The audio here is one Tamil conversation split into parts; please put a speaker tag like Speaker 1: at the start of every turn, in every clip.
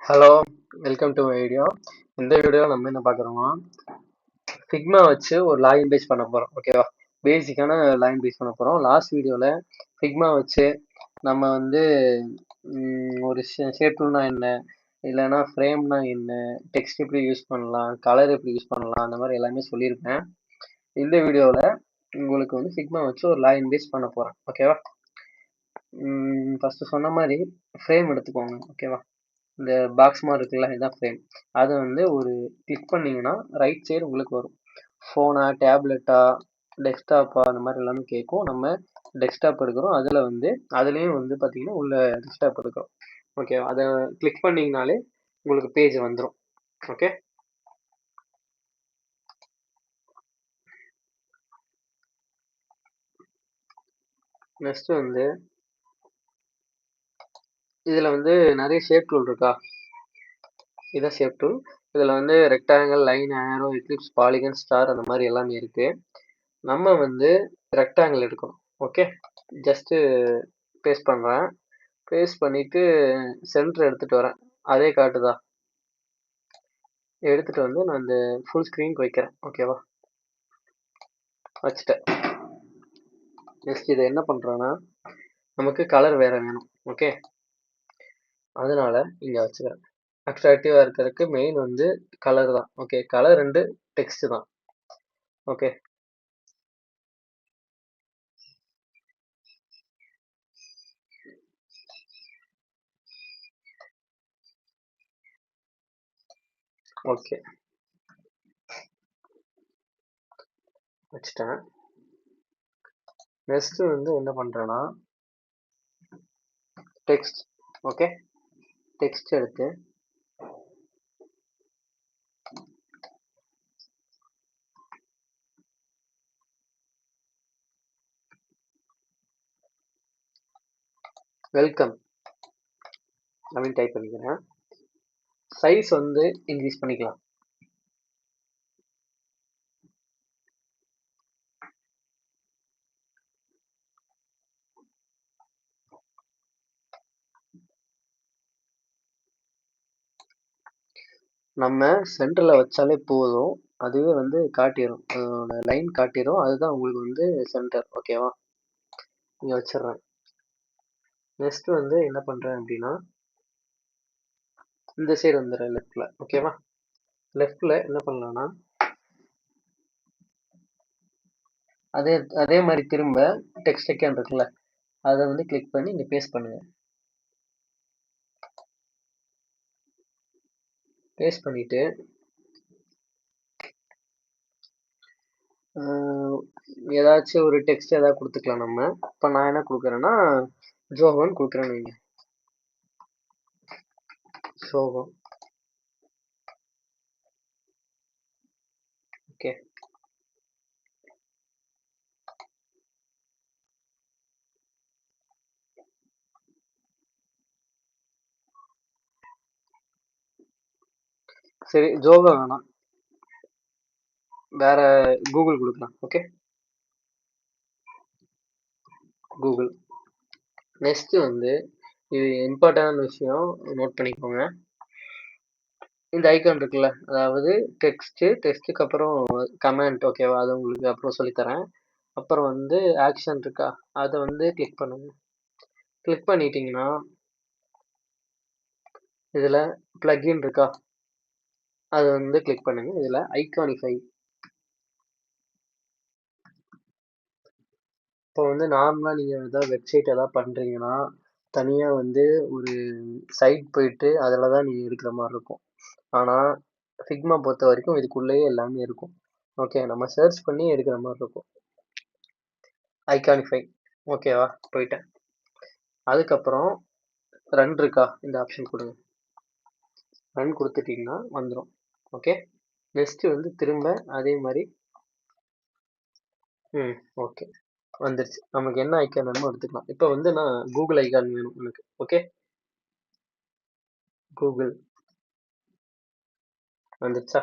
Speaker 1: Hello, welcome to my video. இந்த வீடியோவில் நம்ம என்ன பார்க்குறோம்னா ஃபிக்மா வச்சு ஒரு லாகின் பேஜ் பண்ண போகிறோம். ஓகேவா? பேசிக்கான லாகின் பேஜ் பண்ண போகிறோம். லாஸ்ட் வீடியோவில் ஃபிக்மா வச்சு நம்ம வந்து ஒரு ஷேப் டூல்னா என்ன, இல்லைன்னா ஃப்ரேம்னா என்ன, டெக்ஸ்ட் எப்படி யூஸ் பண்ணலாம், கலர் எப்படி யூஸ் பண்ணலாம், அந்த மாதிரி எல்லாமே சொல்லியிருப்பேன். இந்த வீடியோவில் உங்களுக்கு வந்து ஃபிக்மா வச்சு ஒரு லாகின் பேஜ் பண்ண போகிறேன். ஓகேவா? ஃபஸ்ட்டு சொன்ன மாதிரி ஃப்ரேம் எடுத்துக்கோங்க. ஓகேவா? இந்த பாக்ஸ் மாதிரி இருக்குல்ல, இதுதான் ஃப்ரேம். அதை வந்து ஒரு கிளிக் பண்ணிங்கன்னா ரைட் சைடு உங்களுக்கு வரும். ஃபோனா, டேப்லெட்டா, டெஸ்க்டாப்பா, அந்த மாதிரி எல்லாமே கேட்கும். நம்ம டெஸ்க்டாப் எடுக்கிறோம். அதில் வந்து அதுலேயும் வந்து பார்த்தீங்கன்னா உள்ள டெஸ்க்டாப் எடுக்கிறோம். ஓகே, அதை கிளிக் பண்ணிங்கனாலே உங்களுக்கு பேஜ் வந்துடும். ஓகே, நெக்ஸ்ட் வந்து இதில் வந்து நிறைய ஷேப் டூல் இருக்கா. இதான் ஷேப் டூல். இதில் வந்து ரெக்டாங்கிள், லைன், ஆரோ, எக்லிப்ஸ், பாலிகன், ஸ்டார் அந்த மாதிரி எல்லாமே இருக்குது. நம்ம வந்து ரெக்டாங்கிள் எடுக்கணும். ஓகே, ஜஸ்ட்டு பேஸ்ட் பண்ணுறேன். பேஸ்ட் பண்ணிவிட்டு சென்டர் எடுத்துகிட்டு வரேன். அதே காட்டுதா? எடுத்துகிட்டு வந்து நான் இந்த ஃபுல் ஸ்க்ரீனுக்கு வைக்கிறேன். ஓகேவா? வச்சுட்டேன். நெக்ஸ்ட் இதை என்ன பண்ணுறேன்னா, நமக்கு கலர் வேறு வேணும். ஓகே, அதனால இங்கே வச்சுக்கிறேன். அட்ராக்டிவாக இருக்கிறதுக்கு மெயின் வந்து கலர் தான். ஓகே, கலர் ரெண்டு டெக்ஸ்ட் தான். ஓகே, ஓகே, வச்சுட்டேன். நெக்ஸ்ட் வந்து என்ன பண்ணுறேன்னா டெக்ஸ்ட். ஓகே, டெக்ஸ்ட் எடுத்து வெல்கம் அப்படின்னு டைப் பண்ணிக்கிறேன். சைஸ் வந்து இன்க்ரீஸ் பண்ணிக்கலாம். நம்ம சென்டரில் வச்சாலே போதும், அதுவே வந்து காட்டிடும். அதோட லைன் காட்டிடும். அதுதான் உங்களுக்கு வந்து சென்டர். ஓகேவா? இங்கே வச்சிடுறேன். நெக்ஸ்ட் வந்து என்ன பண்ணுறேன் அப்படின்னா இந்த சைடு வந்துடுறேன் லெஃப்டில். ஓகேவா? லெஃப்டில் என்ன பண்ணலான்னா அதே அதே மாதிரி திரும்ப டெக்ஸ்ட் ஐக்கான் இருக்குல்ல, அதை வந்து கிளிக் பண்ணி இங்கே பேஸ்ட் பண்ணுங்க. பேஸ்ட் பண்ணிவிட்டு ஏதாச்சும் ஒரு டெக்ஸ்ட் ஏதாவது கொடுத்துக்கலாம். நம்ம இப்போ நான் என்ன கொடுக்குறேன்னா ஜோகோன்னு கொடுக்குறேன்னு வைங்க. சோகம். ஓகே, சரி, ஜோகம் வேணாம், வேற கூகுள் கொடுக்கலாம். Okay, Google. நெக்ஸ்ட் வந்து இது இம்பார்ட்டன்டான விஷயம், நோட் பண்ணிக்கோங்க. இந்த ஐக்கான் இருக்குல்ல, அதாவது டெக்ஸ்ட்டுக்கு அப்புறம் கமெண்ட். ஓகேவா? அது உங்களுக்கு அப்புறம் சொல்லித்தரேன். அப்புறம் வந்து ஆக்ஷன் இருக்கா, அதை வந்து கிளிக் பண்ணுங்க. கிளிக் பண்ணிட்டீங்கன்னா இதில் பிளக்இன் இருக்கா, அதை வந்து கிளிக் பண்ணுங்க. இதில் ஐகானிஃபை. இப்போ வந்து நார்மலாக நீங்கள் ஏதாவது வெப்சைட் ஏதாவது பண்ணுறீங்கன்னா தனியாக வந்து ஒரு சைட் போயிட்டு அதில் தான் நீங்கள் எடுக்கிற மாதிரி இருக்கும். ஆனால் ஃபிக்மா பொறுத்த வரைக்கும் இதுக்குள்ளேயே எல்லாமே இருக்கும். ஓகே, நம்ம சர்ச் பண்ணி எடுக்கிற மாதிரி இருக்கும். ஐகானிஃபை. ஓகேவா? போயிட்டேன். அதுக்கப்புறம் ரன் இருக்கா, இந்த ஆப்ஷன் கொடுங்க. ரன் கொடுத்துட்டிங்கன்னா வந்துடும். ஓகே, நெக்ஸ்ட் வந்து திரும்ப அதே மாதிரி. ஓகே, வந்துருச்சு. நமக்கு என்ன ஐக்கான் வேணுமோ எடுத்துக்கலாம். இப்போ வந்து நான் கூகுள் ஐக்கான் வேணும் எனக்கு. ஓகே, கூகுள் வந்துருச்சா?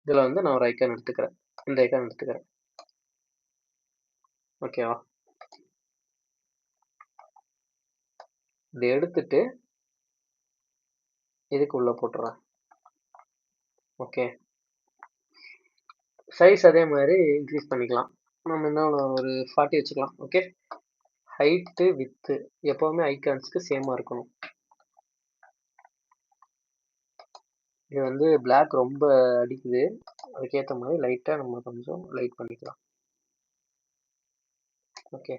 Speaker 1: இதில் வந்து நான் ஒரு ஐக்கான் எடுத்துக்கிறேன். இந்த ஐக்கான் எடுத்துக்கிறேன். ஓகேவா? இதை எடுத்துட்டு இதுக்கு உள்ள போட்டுறேன். ஓகே, சைஸ் அதே மாதிரி இன்க்ரீஸ் பண்ணிக்கலாம். நம்ம என்ன ஒரு 40 வச்சுக்கலாம். ஓகே, ஹைட்டு வித்து எப்போவுமே ஐகான்ஸ்க்கு சேமாக இருக்கணும். இது வந்து பிளாக் ரொம்ப அடிக்குது, அதுக்கேற்ற மாதிரி லைட்டாக நம்ம கொஞ்சம் லைட் பண்ணிக்கலாம். ஓகே,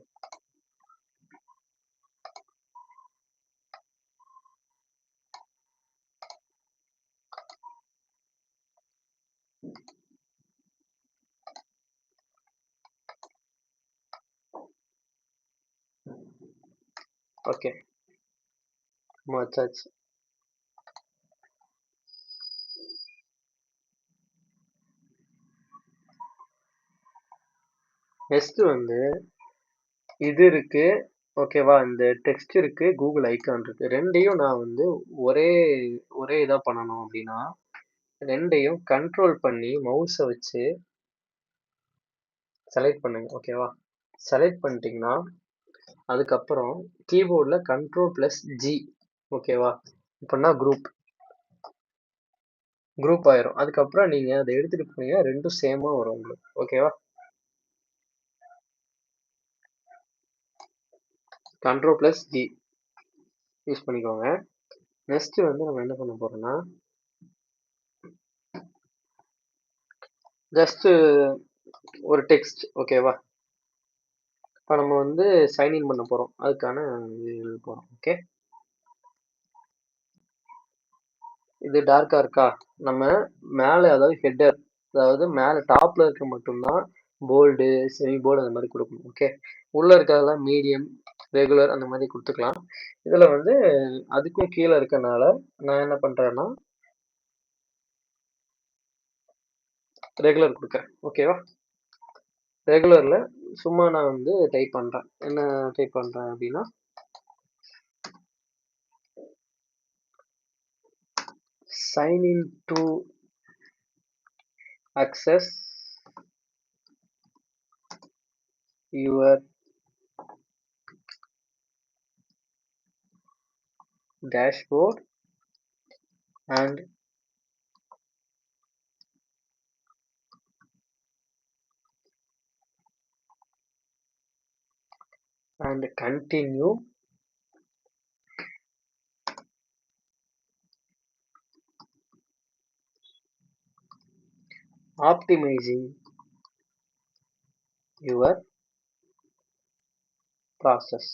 Speaker 1: ஓகே வச்சாச்சு. நெக்ஸ்ட் வந்து இது இருக்கு, ஓகேவா, இந்த டெக்ஸ்ட் இருக்கு, கூகுள் ஐகான் இருக்கு. ரெண்டையும் நான் வந்து ஒரே ஒரே இதாக பண்ணணும் அப்படின்னா ரெண்டையும் கண்ட்ரோல் பண்ணி மவுஸை வச்சு செலக்ட் பண்ணுங்க. ஓகேவா, செலக்ட் பண்ணிட்டீங்கன்னா அதுக்கப்புறம் கீபோர்டில் Ctrl+G. ஓகேவா, இப்போனா குரூப் ஆயிரும். அதுக்கப்புறம் நீங்கள் அதை எடுத்துகிட்டு போனீங்கன்னா ரெண்டும் சேமாக வரும் உங்களுக்கு. ஓகேவா, Ctrl+G யூஸ் பண்ணிக்கோங்க. நெக்ஸ்ட் வந்து நம்ம என்ன பண்ண போறோம்னா ஜஸ்ட் ஒரு டெக்ஸ்ட். ஓகேவா, இப்போ நம்ம வந்து சைன்இன் பண்ண போறோம், அதுக்கான இது எழுத போறோம். ஓகே, இது டார்க்கா இருக்கா, நம்ம மேலே அதாவது ஹெட்டர், அதாவது மேலே டாப்ல இருக்க மட்டும்தான் போல்டு செமி போல்டு அந்த மாதிரி கொடுக்கணும். ஓகே, உள்ள இருக்கிறதெல்லாம் மீடியம் ரெகுலர் அந்த மாதிரி கொடுத்துக்கலாம். இதுல வந்து அதுக்கும் கீழே இருக்கனால நான் என்ன பண்றேன்னா ரெகுலர் கொடுக்குறேன். ஓகேவா, ரெகுலர்ல சும்மா நான் வந்து டைப் பண்றேன். என்ன டைப் பண்றேன் அப்படின்னா sign in to access your dashboard and continue optimizing your process.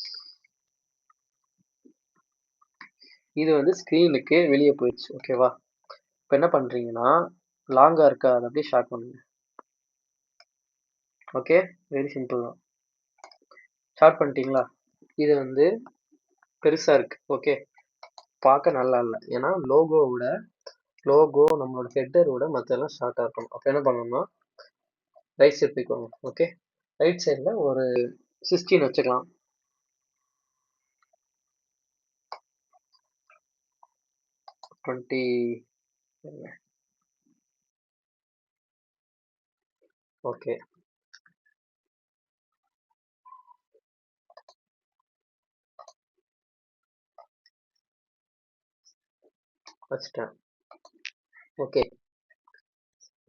Speaker 1: இது வந்து ஸ்க்ரீனுக்கு வெளியே போயிடுச்சு. ஓகேவா, இப்போ என்ன பண்றீங்கன்னா லாங்கா இருக்கா அதை அப்படியே ஷார்ட் பண்ணுங்க. ஓகே, வெரி சிம்பிள் தான். ஷார்ட் பண்ணிட்டீங்களா, இது வந்து பெருசா இருக்கு. ஓகே, பார்க்க நல்லா இல்லை, ஏன்னா லோகோ நம்மளோட ஹெட்டரோட மற்றெல்லாம் ஷார்ட்டாக இருக்கணும். அப்போ என்ன பண்ணணும்னா ரைட் சைட் போய்க்கோங்க. ஓகே, ரைட் சைடில் ஒரு 16 வச்சுக்கலாம். 20 ஓகே, வச்சுட்டேன். ஓகே,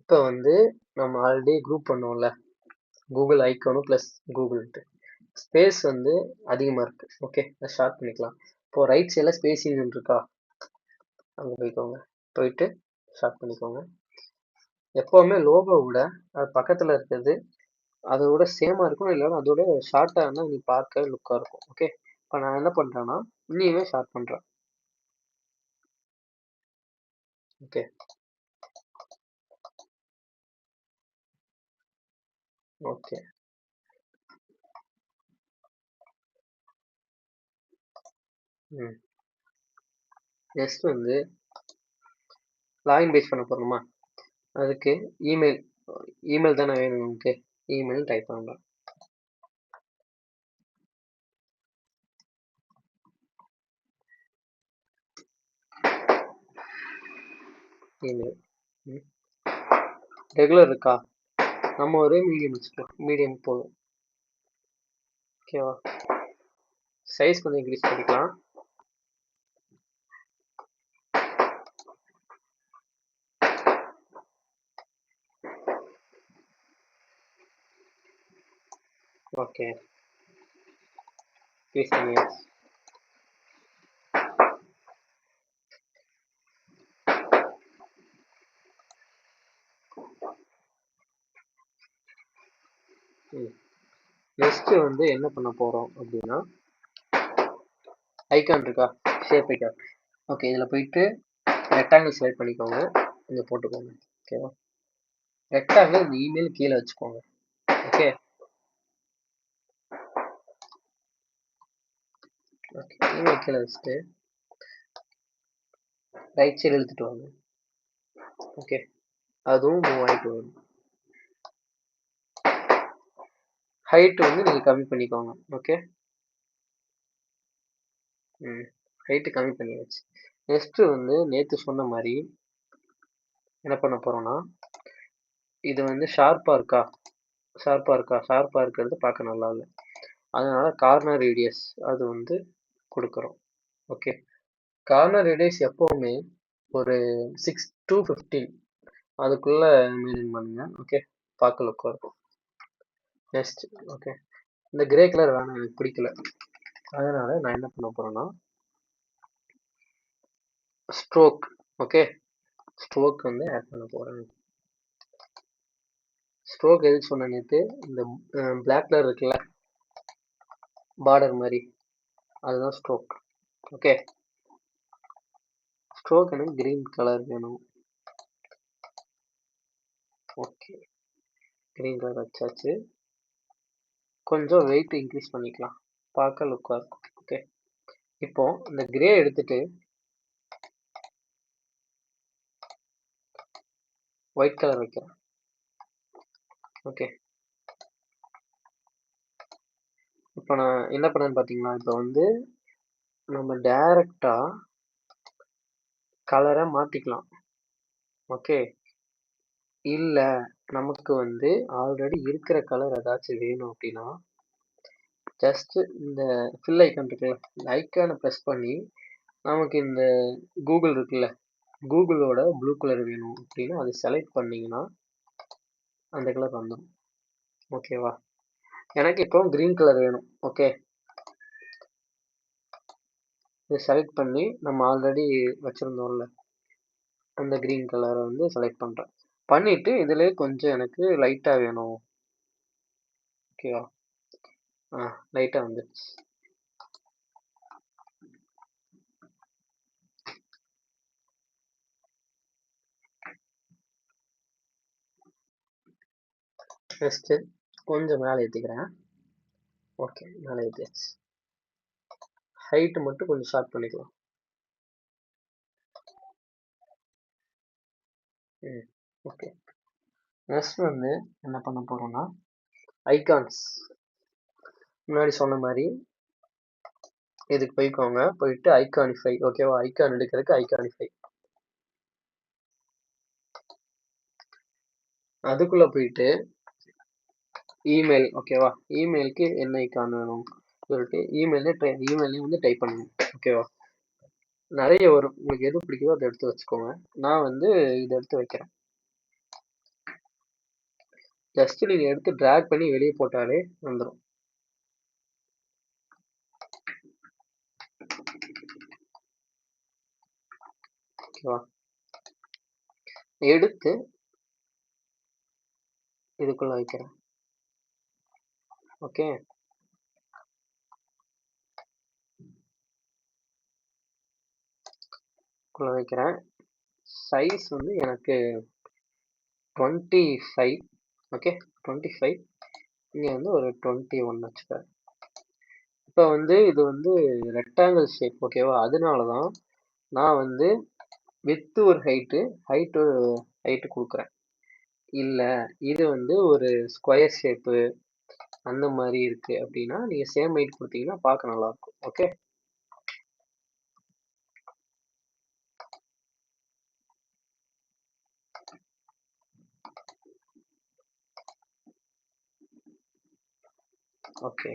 Speaker 1: இப்போ வந்து நம்ம ஆல்ரெடி குரூப் பண்ணோம்ல கூகுள் ஐக்கானும் ப்ளஸ் கூகுள்ட்டு ஸ்பேஸ் வந்து அதிகமாக இருக்கு. ஓகே, அதை ஸ்டார்ட் பண்ணிக்கலாம். இப்போ ரைட் சைடில் ஸ்பேசிங் இருக்கா, அங்கே போய்க்கோங்க, போயிட்டு ஸ்டார்ட் பண்ணிக்கோங்க. எப்போவுமே லோகோ விட அது பக்கத்தில் இருக்கிறது அதோட சேமாக இருக்கும், இல்லைன்னா அதோட ஷார்ட்டாக இருந்தால் நீ பார்க்க லுக்காக இருக்கும். ஓகே, இப்போ நான் என்ன பண்ணுறேன்னா இன்னியுமே ஷார்ட் பண்ணுறேன். ஓகே, ஓகே, நெக்ஸ்ட் வந்து லாகின் பேஜ் பண்ண போகிறோமா, அதுக்கு இமெயில் தானே வேணும் நமக்கு. இமெயில் டைப் பண்ணலாம். இமெயில் ரெகுலர் இருக்கா, நம்ம ஒரே மீடியம் வச்சுக்கலாம், மீடியம் போதும். ஓகேவா, சைஸ் கொஞ்சம் இன்க்ரீஸ் பண்ணிக்கலாம். ஓகே, பேஸ்ட் பண்ணியாச்சு. நெக்ஸ்ட் வந்து என்ன பண்ண போறோம் அப்படின்னா, ஐகான் இருக்கா, ஷேப் ஐகான். ஓகே, இதில் போயிட்டு ரெக்டாங்கிள் செலக்ட் பண்ணிக்கோங்க, இங்கே போட்டுக்கோங்க. ஓகேவா, ரெக்டாங்கிள் இந்த இமெயில் கீழே வச்சுக்கோங்க. ஓகே ஓகே, இமெயில் கீழே வச்சுட்டு ரைட் சைடு இழுத்துட்டு வாங்க. ஓகே, அதுவும் மூவ் ஆகிட்டு வரும். ஹைட் வந்து நீங்கள் கம்மி பண்ணிக்கோங்க. ஓகே, ஹைட்டு கம்மி பண்ணியாச்சு. நெக்ஸ்ட்டு வந்து நேற்று சொன்ன மாதிரி என்ன பண்ண போகிறோன்னா, இது வந்து ஷார்ப்பாக இருக்கா, ஷார்ப்பாக இருக்கிறது பார்க்க நல்லா இல்லை. அதனால கார்னர் ரேடியஸ் அது வந்து கொடுக்குறோம். ஓகே, கார்னர் ரேடியஸ் எப்போவுமே ஒரு 6 to 15 அதுக்குள்ளே மெயின்டைன் பண்ணுங்க. ஓகே, பார்க்க லுக்காக இருக்கும். நெக்ஸ்ட், ஓகே, இந்த கிரே கலர் வேணாம், எனக்கு பிடிக்கல. அதனால நான் என்ன பண்ண போகிறேன்னா, ஸ்ட்ரோக். ஓகே, ஸ்ட்ரோக் வந்து ஆட் பண்ண போகிறேன். ஸ்ட்ரோக் எதுக்கு சொன்ன நேற்று, இந்த பிளாக் கலர் இருக்குல்ல பார்டர் மாதிரி, அதுதான் ஸ்ட்ரோக். ஓகே, ஸ்ட்ரோக் எனக்கு கிரீன் கலர் வேணும். ஓகே, கிரீன் கலர் வச்சாச்சு. கொஞ்சம் வெயிட் இன்க்ரீஸ் பண்ணிக்கலாம், பார்க்க லுக்காக இருக்கும். ஓகே, இப்போ இந்த கிரே எடுத்துட்டு ஒயிட் கலர் வைக்கிறேன். ஓகே, இப்போ நான் என்ன பண்ணேன்னு பார்த்தீங்களா, இப்போ வந்து நம்ம டைரக்டாக கலரை மாற்றிக்கலாம். ஓகே, இல்லை நமக்கு வந்து ஆல்ரெடி இருக்கிற கலர் ஏதாச்சும் வேணும் அப்படின்னா, ஜஸ்ட் இந்த ஃபில் ஐக்கான் இருக்குல்ல, இந்த ஐக்கானை ப்ரெஸ் பண்ணி நமக்கு இந்த கூகுள் இருக்குல்ல, கூகுளோட ப்ளூ கலர் வேணும் அப்படின்னா அதை செலக்ட் பண்ணிங்கன்னா அந்த கலர் வந்துடும். ஓகேவா, எனக்கு இப்போ க்ரீன் கலர் வேணும். ஓகே, இதை செலக்ட் பண்ணி நம்ம ஆல்ரெடி வச்சுருந்தோம்ல அந்த க்ரீன் கலரை வந்து செலக்ட் பண்ணுறேன். பண்ணிவிட்டு இதில் கொஞ்சம் எனக்கு லைட்டாக வேணும். ஓகேவா, லைட்டாக வந்துடுச்சு. நெக்ஸ்ட்டு கொஞ்சம் மேலே ஏற்றிக்கிறேன். ஓகே, மேலே ஏற்றியாச்சு. ஹைட்டு மட்டும் கொஞ்சம் ஷார்ட் பண்ணிக்கலாம். ஓகே, நெக்ஸ்ட் வந்து என்ன பண்ண போகிறோம்னா, ஐகான்ஸ் முன்னாடி சொன்ன மாதிரி இதுக்கு போய்க்கோங்க, போயிட்டு ஐகானிஃபை. ஓகேவா, ஐகான் எடுக்கிறதுக்கு ஐகானிஃபை, அதுக்குள்ளே போயிட்டு இமெயில். ஓகேவா, இமெயிலுக்கு என்ன ஐகான் வேணும் சொல்லிட்டு இமெயிலையும் வந்து டைப் பண்ணணும். ஓகேவா, நிறைய வரும், உங்களுக்கு எது பிடிக்குதோ அதை எடுத்து வச்சுக்கோங்க. நான் வந்து இதை எடுத்து வைக்கிறேன். ஜஸ்ட் நீங்கள் எடுத்து ட்ராக் பண்ணி வெளியே போட்டாலே வந்துடும். ஓகேவா, எடுத்து இதுக்குள்ள வைக்கிறேன். ஓகே, குள்ள வைக்கிறேன். சைஸ் வந்து எனக்கு 25. ஓகே, 25. இங்கே வந்து ஒரு 21 வச்சுக்கிறேன். இப்போ வந்து இது வந்து ரெக்டாங்கிள் ஷேப். ஓகேவா, அதனால தான் நான் வந்து வித்து ஒரு ஹைட்டு ஒரு ஹைட்டு கொடுக்குறேன். இல்லை இது வந்து ஒரு ஸ்கொயர் ஷேப்பு அந்த மாதிரி இருக்குது அப்படின்னா நீங்கள் சேம் ஹைட் கொடுத்தீங்கன்னா பார்க்க நல்லாயிருக்கும். ஓகே, ஓகே,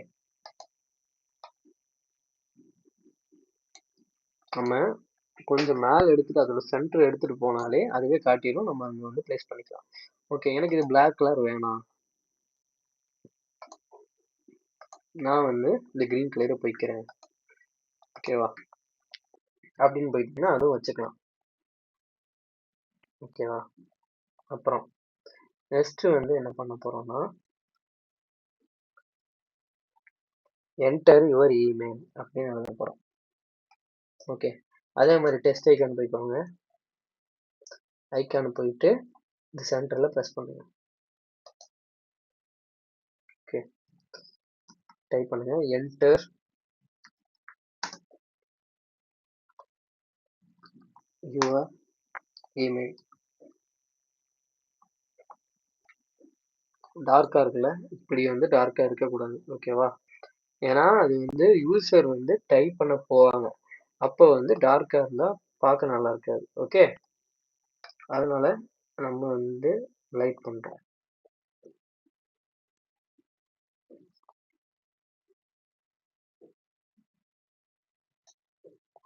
Speaker 1: நம்ம கொஞ்சம் மேலே எடுத்துட்டு அதோட சென்டர் எடுத்துட்டு போனாலே அதுவே காட்டிடும், நம்ம அங்கே வந்து பிளேஸ் பண்ணிக்கலாம். ஓகே, எனக்கு இது பிளாக் கலர் வேணாம். நான் வந்து இந்த கிரீன் கலரை போய்க்கிறேன். ஓகேவா? அப்படின்னு போயிட்டீங்கன்னா அதுவும் வச்சுக்கலாம். ஓகேவா? அப்புறம் நெக்ஸ்ட் வந்து என்ன பண்ண போறோம்னா என்டர் யுவர் இமெயில் அப்படின்னு எழுத போறோம். ஓகே, அதே மாதிரி டெஸ்ட் ஐக்கான் போய்க்கோங்க. ஐக்கான் போயிட்டு இந்த சென்டர்ல ப்ரெஸ் பண்ணுங்க. ஓகே, டைப் பண்ணுங்க என்டர் யுவர் இமெயில். டார்க்கா இருக்குல்ல, இப்படி வந்து டார்க்கா இருக்கக்கூடாது. ஓகேவா? ஏன்னா அது வந்து யூசர் வந்து டைப் பண்ண போவாங்க, அப்போ வந்து டார்க்கா இருந்தா பார்க்க நல்லா இருக்காது. ஓகே, அதனால நம்ம வந்து லைட் பண்றோம்.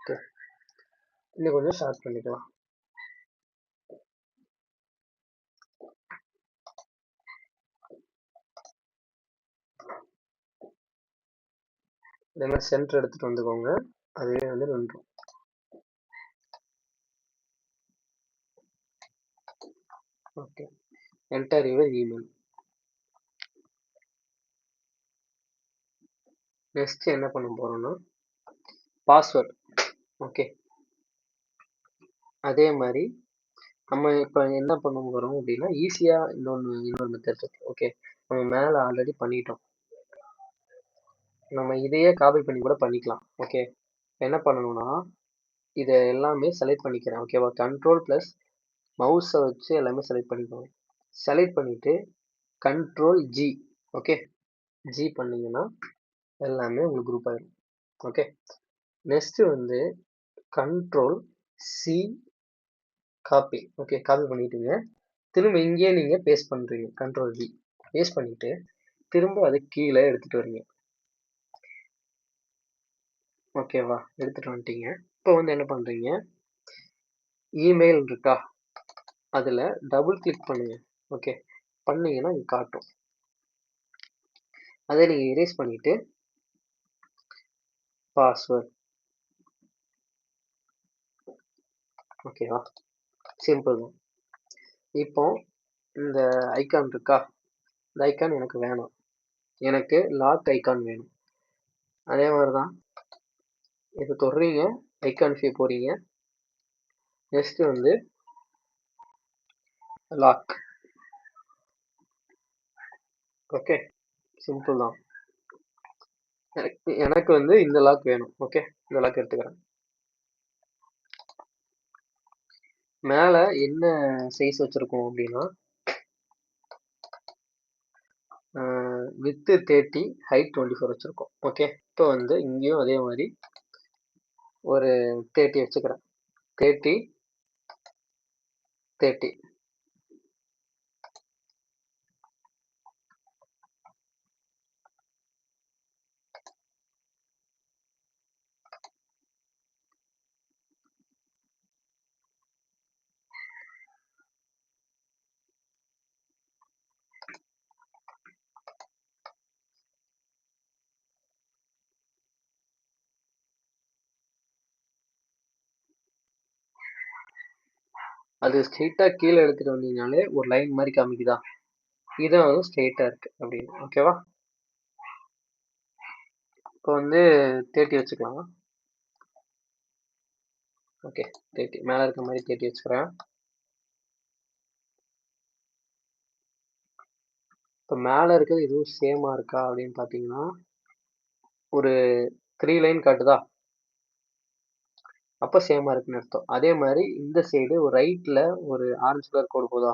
Speaker 1: ஓகே, இன்னும் கொஞ்சம் ஷார்ட் பண்ணிக்கலாம். இதே மாதிரி சென்டர் எடுத்துட்டு வந்துக்கோங்க, அதுவே வந்து நின்றும். Okay, enter your email. Next என்ன பண்ண போறோம்னா பாஸ்வேர்ட். ஓகே, அதே மாதிரி நம்ம இப்போ என்ன பண்ண போறோம் அப்படின்னா ஈஸியா இன்னொரு மெத்தட் இருக்கு. ஓகே, நம்ம மேல ஆல்ரெடி பண்ணிட்டோம், நம்ம இதையே காப்பி பண்ணி கூட பண்ணிக்கலாம். ஓகே, என்ன பண்ணணும்னா இதை எல்லாமே செலக்ட் பண்ணிக்கிறேன். ஓகேவா? கண்ட்ரோல் ப்ளஸ் மவுஸை வச்சு எல்லாமே செலக்ட் பண்ணிக்கோங்க. செலக்ட் பண்ணிட்டு கண்ட்ரோல் ஜி. ஓகே, ஜி பண்ணீங்கன்னா எல்லாமே உங்களுக்கு குரூப் ஆயிடும். ஓகே, நெக்ஸ்ட் வந்து control C copy. Okay, copy பண்ணிட்டீங்க. திரும்ப இங்கேயே நீங்க பேஸ்ட் பண்றீங்க. கண்ட்ரோல் வி பேஸ்ட் பண்ணிட்டு திரும்ப அதை கீழே எடுத்துட்டு வரீங்க. ஓகேவா? எடுத்துட்டு வந்துட்டீங்க. இப்போ வந்து என்ன பண்றீங்க, இமெயில் இருக்கா, அதுல டபுள் கிளிக் பண்ணுங்க. ஓகே, பண்ணீங்கன்னா இது காட்டும். அதை நீங்க erase பண்ணிட்டு பாஸ்வேர்ட். ஓகேவா? சிம்பிள் தான். இப்போ இந்த ஐகான் இருக்கா, இந்த ஐகான் எனக்கு வேணும், எனக்கு லாக் ஐகான் வேணும். அதே மாதிரிதான் இப்போ தொடுறீங்க, ஐகான் ஃபீ போறீங்க, நெக்ஸ்ட் வந்து லாக். ஓகே, சிம்பிள் தான். எனக்கு வந்து இந்த லாக் வேணும். ஓகே, இந்த லாக் எடுத்துக்கிறேன். மேல என்ன சைஸ் வச்சிருக்கோம் அப்படின்னா வித் 30 ஹைட் 24 வச்சிருக்கோம். ஓகே, இப்போ வந்து இங்கேயும் அதே மாதிரி ஒரு 30 வச்சுக்கிறேன். 30 30. அது ஸ்ட்ரெயிட்டா கீழே எடுத்துட்டு வந்தீங்கனாலே ஒரு லைன் மாதிரி காமிக்குதா, இது வந்து ஸ்ட்ரெயிட்டா இருக்கு அப்படின்னு. ஓகேவா? இப்போ வந்து 30 வச்சுக்கலாம். ஓகே, 30 மேல இருக்க மாதிரி 30 வச்சுக்கிறேன். இப்போ மேல இருக்கிறது இதுவும் சேமா இருக்கா அப்படின்னு பாத்தீங்கன்னா ஒரு 3 லைன் காட்டுதா, அப்ப சேமா இருக்குன்னு அர்த்தம். அதே மாதிரி இந்த சைடு ஒரு ரைட்ல ஒரு ஆரஞ்சு கலர் கோடு போதா,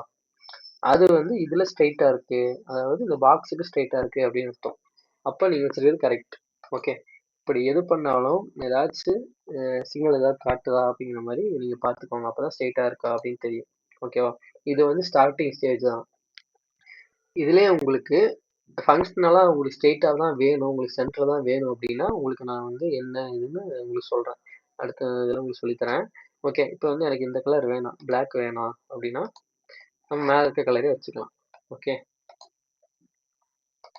Speaker 1: அது வந்து இதுல ஸ்ட்ரைட்டா இருக்கு, அதாவது இந்த பாக்ஸுக்கு ஸ்ட்ரைட்டா இருக்கு அப்படின்னு அர்த்தம். அப்ப நீங்க வச்சிருக்கிறது கரெக்ட். ஓகே, இப்படி எது பண்ணாலும் ஏதாச்சும் சிக்னல் ஏதாவது காட்டுதா அப்படிங்கிற மாதிரி நீங்க பார்த்துக்கோங்க, அப்பதான் ஸ்ட்ரைட்டா இருக்கா அப்படின்னு தெரியும். ஓகேவா? இது வந்து ஸ்டார்டிங் ஸ்டேஜ் தான். இதுலயே உங்களுக்கு ஃபங்க்ஷனலா உங்களுக்கு ஸ்ட்ரெயிட்டா தான் வேணும், உங்களுக்கு சென்டர் தான் வேணும் அப்படின்னா உங்களுக்கு நான் வந்து என்ன இதுன்னு உங்களுக்கு சொல்றேன், அடுத்த இதில் உங்களுக்கு சொல்லித்தரேன். ஓகே, இப்போ வந்து எனக்கு இந்த கலர் வேணாம், பிளாக் வேணாம் அப்படின்னா நம்ம மேலே இருக்க கலரே வச்சுக்கலாம். ஓகே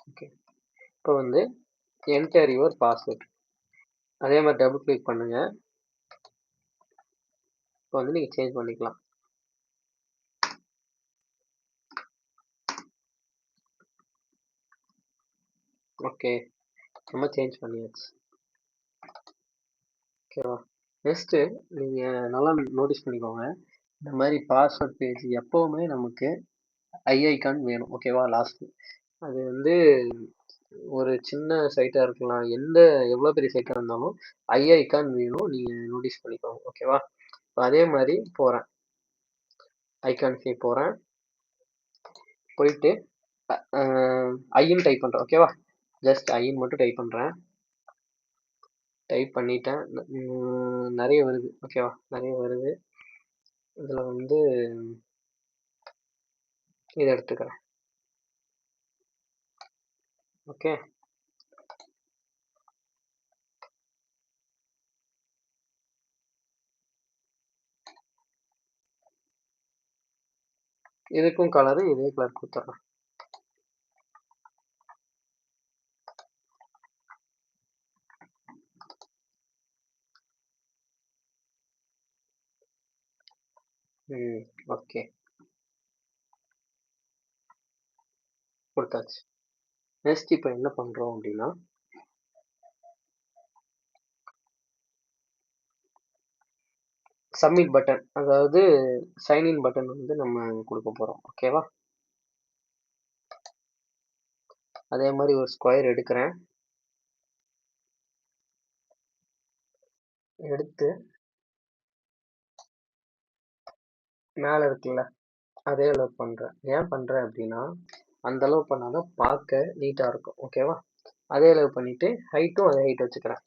Speaker 1: ஓகே, இப்போ வந்து என்டர் யுவர் பாஸ்வேர்ட். அதே மாதிரி டபுள் கிளிக் பண்ணுங்க. இப்போ வந்து நீங்கள் சேஞ்ச் பண்ணிக்கலாம். ஓகே, நம்ம சேஞ்ச் பண்ணியாச்சு. ஓகேவா? நெக்ஸ்ட்டு நீங்கள் நல்லா நோட்டீஸ் பண்ணிக்கோங்க, இந்த மாதிரி பாஸ்வேர்ட் பேஜ் எப்போவுமே நமக்கு ஐ ஐக்கான் வேணும். ஓகேவா? லாஸ்ட்டு அது வந்து ஒரு சின்ன சைட்டாக இருக்கலாம், எவ்வளோ பெரிய சைட்டாக இருந்தாலும் ஐ ஐக்கான் வேணும். நீங்கள் நோட்டீஸ் பண்ணிக்கோங்க. ஓகேவா? இப்போ அதே மாதிரி போகிறேன், ஐகான்ஸே போகிறேன், போயிட்டு ஐன்னு டைப் பண்ணுறேன். ஓகேவா? ஜஸ்ட் ஐன்னு மட்டும் டைப் பண்ணுறேன். டைப் பண்ணிட்டேன். நிறைய வருது. ஓகேவா? நிறைய வருது. இதில் வந்து இதை எடுத்துக்கிறேன். ஓகே, இதுக்கும் கலரு இதே கலர் கொடுத்துட்றேன். ஓகே, கொடுத்தாச்சு. நெக்ஸ்ட் இப்போ என்ன பண்ணுறோம் அப்படின்னா, சப்மிட் பட்டன், அதாவது சைன்இன் பட்டன் வந்து நம்ம கொடுக்க போகிறோம். ஓகேவா? அதே மாதிரி ஒரு ஸ்கொயர் எடுக்கிறேன். எடுத்து மேலே இருக்குல்ல, அதே அளவு பண்ணுறேன். ஏன் பண்ணுறேன் அப்படின்னா, அந்த அளவு பண்ணாதான் பார்க்க நீட்டாக இருக்கும். ஓகேவா? அதே அளவு பண்ணிவிட்டு ஹைட்டும் அதே ஹைட் வச்சுக்கிறேன்.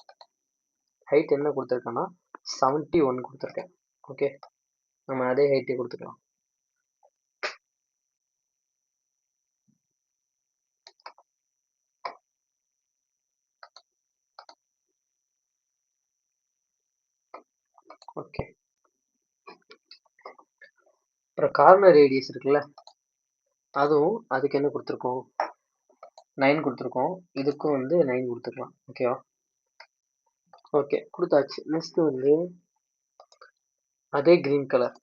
Speaker 1: ஹைட் என்ன கொடுத்துருக்கேன்னா 71 கொடுத்துருக்கேன். ஓகே, நம்ம அதே ஹைட்டே கொடுத்துக்கலாம். ஓகே, அப்புறம் கார்னர் ரேடியஸ் இருக்குல்ல, அதுவும் அதுக்கு என்ன கொடுத்துருக்கோம், 9 கொடுத்துருக்கோம். இதுக்கும் வந்து 9 கொடுத்துக்கலாம். ஓகேவா? ஓகே, கொடுத்தாச்சு. நெக்ஸ்ட் வந்து அதே கிரீன் கலர்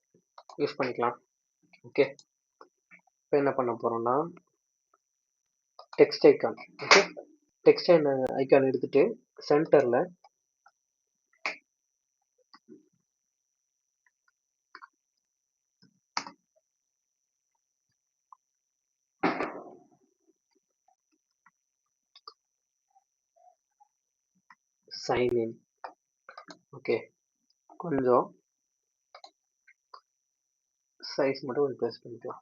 Speaker 1: யூஸ் பண்ணிக்கலாம். ஓகே, இப்போ என்ன பண்ண போறோம்னா text icon. Okay, text icon எடுத்துட்டு சென்டர்ல சைன் இன். ஓகே, கொஞ்சம் சைஸ் மட்டும் கொஞ்சம் ப்ரெஸ் பண்ணிக்கலாம்.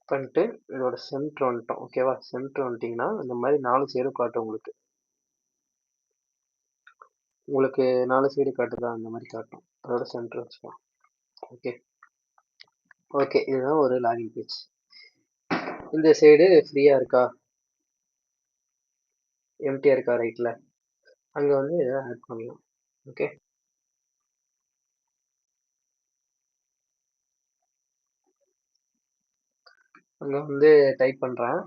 Speaker 1: பண்ணிட்டு இதோட சென்டர் வந்துட்டோம். ஓகேவா? சென்டர் வந்துட்டிங்கன்னா இந்த மாதிரி 4 சைடும் காட்டும். உங்களுக்கு 4 சைடு காட்டுதா? அந்த மாதிரி காட்டும். அதோட சென்டர் வச்சுக்கலாம். ஓகே, ஓகே, இதுதான் ஒரு லாகின் பேஜ். இந்த சைடு ஃப்ரீயாக இருக்கா, எம்டியாக இருக்கா, ரைட்டில் அங்கே வந்து இதை ஆட் பண்ணலாம். ஓகே, அங்கே வந்து டைப் பண்ணுறேன்.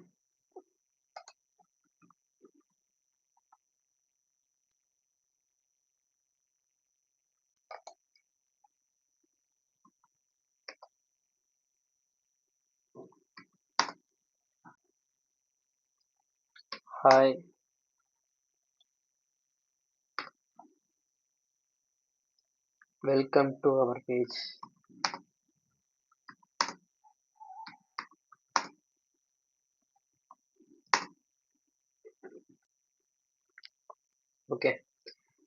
Speaker 1: Hi, welcome to our page. Okay,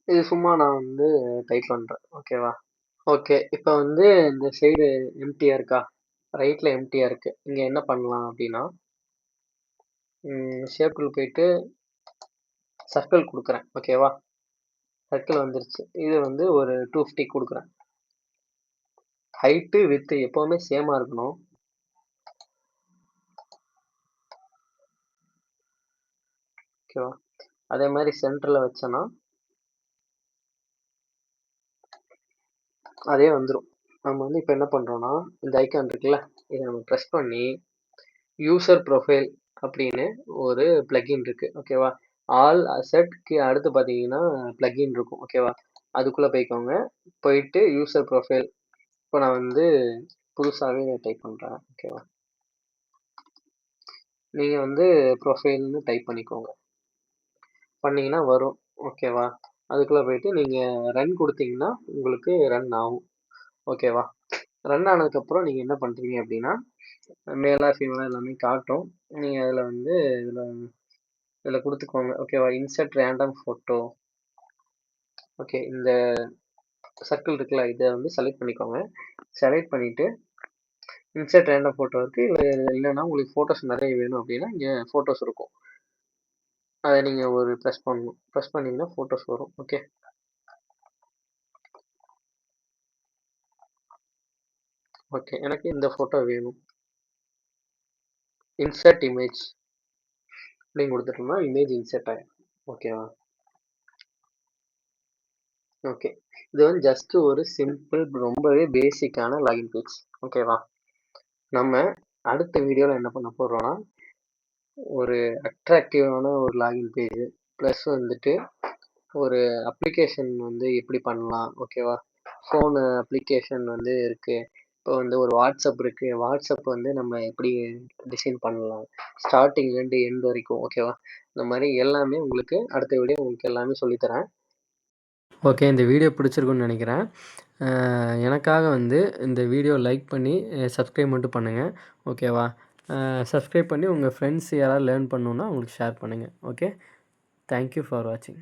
Speaker 1: இது சும்மா நான் வந்து டைப் பண்ணுறேன். ஓகேவா? ஓகே, இப்போ வந்து இந்த சைடு எம்டியாக இருக்கா, ரைட்டில் எம்டியாக இருக்குது. இங்கே என்ன பண்ணலாம் அப்படின்னா, ஷேப்பில் போயிட்டு சர்க்கிள் கொடுக்குறேன். ஓகேவா? சர்க்கிள் வந்துருச்சு. இது வந்து ஒரு 250 கொடுக்குறேன். ஹைட்டு வித்து எப்போவுமே சேமாக இருக்கணும். ஓகேவா? அதே மாதிரி சென்டரில் வச்சேன்னா அதே வந்துடும். நம்ம வந்து இப்போ என்ன பண்ணுறோன்னா, இந்த ஐக்கான் இருக்குல்ல, இதை நம்ம ப்ரெஸ் பண்ணி யூசர் ப்ரொஃபைல் அப்படின்னு ஒரு பிளகின் இருக்கு. ஓகேவா? ஆல் அசெட்க்கு அடுத்து பார்த்தீங்கன்னா பிளகின் இருக்கும். ஓகேவா? அதுக்குள்ள போய்க்கோங்க. போயிட்டு யூசர் ப்ரொஃபைல். இப்போ நான் வந்து புதுசாகவே டைப் பண்ணுறேன். ஓகேவா? நீங்கள் வந்து ப்ரொஃபைல்னு டைப் பண்ணிக்கோங்க. பண்ணீங்கன்னா வரும். ஓகேவா? அதுக்குள்ள போயிட்டு நீங்கள் ரன் கொடுத்தீங்கன்னா உங்களுக்கு ரன் ஆகும். ஓகேவா? ரன் ஆனதுக்கப்புறம் நீங்கள் என்ன பண்ணுறீங்க அப்படின்னா மேலா ஃபீமேலா எல்லாமே காட்டும். நீங்கள் அதில் வந்து இதில் கொடுத்துக்கோங்க. ஓகேவா? Insert random photo. ஓகே, இந்த சர்க்கிள் இருக்குல்ல, இதை வந்து செலக்ட் பண்ணிக்கோங்க. செலக்ட் பண்ணிவிட்டு இன்சர்ட் ரேண்டம் ஃபோட்டோ இருக்குது. இல்லை இல்லைன்னா உங்களுக்கு ஃபோட்டோஸ் நிறைய வேணும் அப்படின்னா இங்கே ஃபோட்டோஸ் இருக்கும். அதை நீங்கள் ஒரு ப்ரெஸ் பண்ணணும். ப்ரெஸ் பண்ணிங்கன்னா ஃபோட்டோஸ் வரும். ஓகே, ஓகே, எனக்கு இந்த ஃபோட்டோ வேணும். இன்சர்ட் இமேஜ் அப்படின்னு கொடுத்துட்டோம்னா இமேஜ் இன்சர்ட் ஆகிடும். ஓகேவா? ஓகே, இது வந்து ஜஸ்ட் ஒரு சிம்பிள் ரொம்பவே பேசிக்கான லாகின் பேஜ். ஓகேவா? நம்ம அடுத்த வீடியோவில் என்ன பண்ண போகிறோம்னா ஒரு அட்ராக்டிவான ஒரு லாகின் பேஜ் ப்ளஸ் வந்துட்டு ஒரு அப்ளிகேஷன் வந்து எப்படி பண்ணலாம். ஓகேவா? ஃபோனு அப்ளிகேஷன் வந்து இருக்குது. இப்போ வந்து ஒரு வாட்ஸ்அப் இருக்குது. வாட்ஸ்அப் வந்து நம்ம எப்படி டிசைன் பண்ணலாம் ஸ்டார்டிங்லேருந்து எண்ட் வரைக்கும். ஓகேவா? இந்த மாதிரி எல்லாமே உங்களுக்கு அடுத்த வீடியோ உங்களுக்கு எல்லாமே சொல்லித்தரேன். ஓகே, இந்த வீடியோ பிடிச்சிருக்குன்னு நினைக்கிறேன். எனக்காக வந்து இந்த வீடியோ லைக் பண்ணி சப்ஸ்கிரைப் மட்டும் பண்ணுங்கள். ஓகேவா? சப்ஸ்கிரைப் பண்ணி உங்கள் ஃப்ரெண்ட்ஸ் யாராவது லேர்ன் பண்ணணுன்னா உங்களுக்கு ஷேர் பண்ணுங்கள். ஓகே, தேங்க்யூ ஃபார் வாட்சிங்.